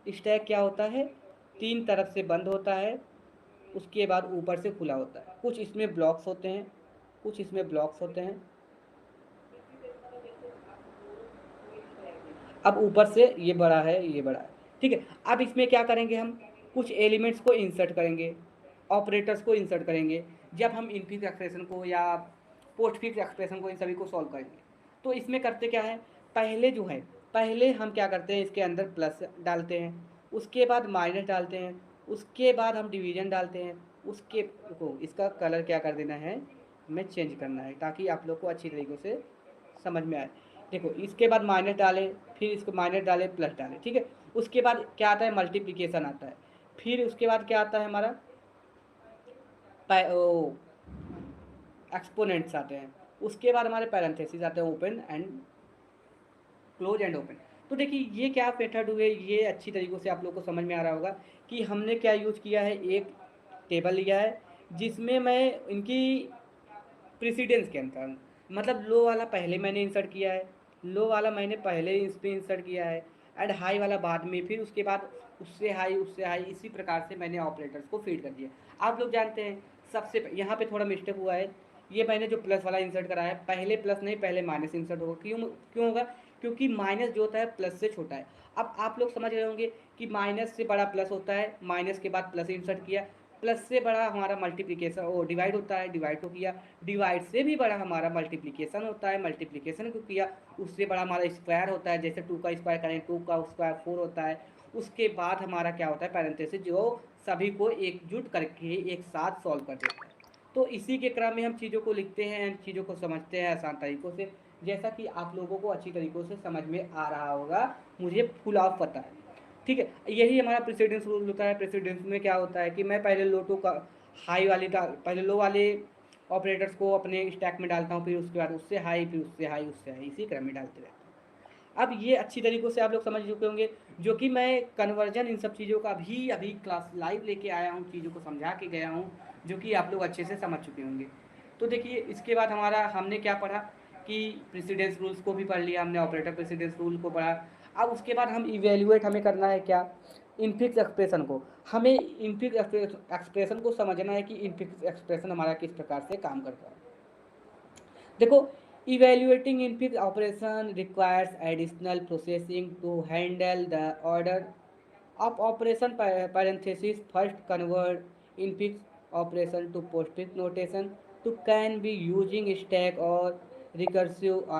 Stack क्या होता है, 3 तरफ से बंद होता है, उसके बाद ऊपर से खुला होता है। कुछ इसमें ब्लॉक्स होते हैं, कुछ इसमें ब्लॉक्स होते हैं। अब ऊपर से ये बड़ा है, ये बड़ा है, ठीक है। अब इसमें क्या करेंगे, हम कुछ एलिमेंट्स को इंसर्ट करेंगे, ऑपरेटर्स को इंसर्ट करेंगे, जब हम इनफिक्स एक्सप्रेशन को या पोस्टफिक्स एक्सप्रेशन को इन सभी को सॉल्व करेंगे। तो इसमें करते क्या है, पहले जो है, पहले हम क्या करते हैं, इसके अंदर प्लस डालते हैं, उसके बाद माइनस डालते हैं, उसके बाद हम डिवीजन डालते हैं, उसके को इसका कलर क्या कर देना है, हमें चेंज करना है ताकि आप लोग को अच्छी तरीके से समझ में आए। देखो इसके बाद माइनस डालें, फिर इसको माइनस डालें, प्लस डालें, ठीक है। उसके बाद क्या आता है, मल्टीप्लिकेशन आता है, फिर उसके बाद क्या आता है हमारा एक्सपोनेंट्स आते हैं, उसके बाद हमारे पैरेंथेसिस आते हैं, open and close and open. तो देखिए ये क्या मेथड हुए, ये अच्छी तरीक़ों से आप लोग को समझ में आ रहा होगा कि हमने क्या यूज़ किया है। एक टेबल लिया है जिसमें मैं इनकी प्रेसिडेंस के अंतर, मतलब लो वाला पहले मैंने इंसर्ट किया है, लो वाला मैंने पहले इस पर इंसर्ट किया है, एंड हाई वाला बाद में, फिर उसके बाद उससे हाई, इसी प्रकार से मैंने ऑपरेटर्स को फीड कर दिया। आप लोग जानते हैं सबसे यहाँ पे थोड़ा मिस्टेक हुआ है, ये मैंने जो प्लस वाला इंसर्ट करा है, पहले प्लस नहीं पहले माइनस इंसर्ट होगा। क्यों क्यों होगा, क्योंकि माइनस जो होता है प्लस से छोटा है। अब आप लोग समझ रहे होंगे कि माइनस से बड़ा प्लस होता है, माइनस के बाद प्लस इंसर्ट किया, प्लस से बड़ा हमारा मल्टीप्लिकेशन वो डिवाइड होता है, डिवाइड को किया, डिवाइड से भी बड़ा हमारा मल्टीप्लिकेशन होता है, मल्टीप्लिकेशन को किया, उससे बड़ा हमारा स्क्वायर होता है, जैसे 2 का स्क्वायर करें 2 का स्क्वायर 4 होता है। उसके बाद हमारा क्या होता है, पैरेंथेसिस, जो सभी को एकजुट करके एक साथ सॉल्व कर देता है। तो इसी के क्रम में हम चीज़ों को लिखते हैं, चीज़ों को समझते हैं आसान तरीक़ों से, जैसा कि आप लोगों को अच्छी तरीक़ों से समझ में आ रहा होगा, मुझे फुल ऑफ पता है, ठीक है। यही हमारा प्रेसिडेंस रूल होता है। प्रेसिडेंस में क्या होता है कि मैं पहले लो टू का हाई वाली पहले लो वाले ऑपरेटर्स को अपने स्टैक में डालता हूँ, फिर उसके बाद उससे हाई, फिर उससे हाई, उससे हाई, इसी क्रम में डालते रहता हूँ। अब ये अच्छी तरीक़ों से आप लोग समझ चुके होंगे, जो कि मैं कन्वर्जन इन सब चीज़ों का अभी अभी क्लास लाइव लेके आया हूँ, चीज़ों को समझा के गया हूँ, जो कि आप लोग अच्छे से समझ चुके होंगे। तो देखिए इसके बाद हमारा हमने क्या पढ़ा कि प्रेसिडेंस रूल्स को भी पढ़ लिया हमने, ऑपरेटर प्रेसिडेंस रूल को पढ़ा। अब उसके बाद हम इवेल्युएट हमें करना है क्या, इनफिक्स एक्सप्रेशन को। हमें इनफिक्स एक्सप्रेशन को समझना है कि इनफिक्स एक्सप्रेशन हमारा किस प्रकार से काम करता है। देखो, evaluating infix operation requires additional processing to handle the order of operation parenthesis. First, convert infix operation to postfix notation to can be using stack or recursive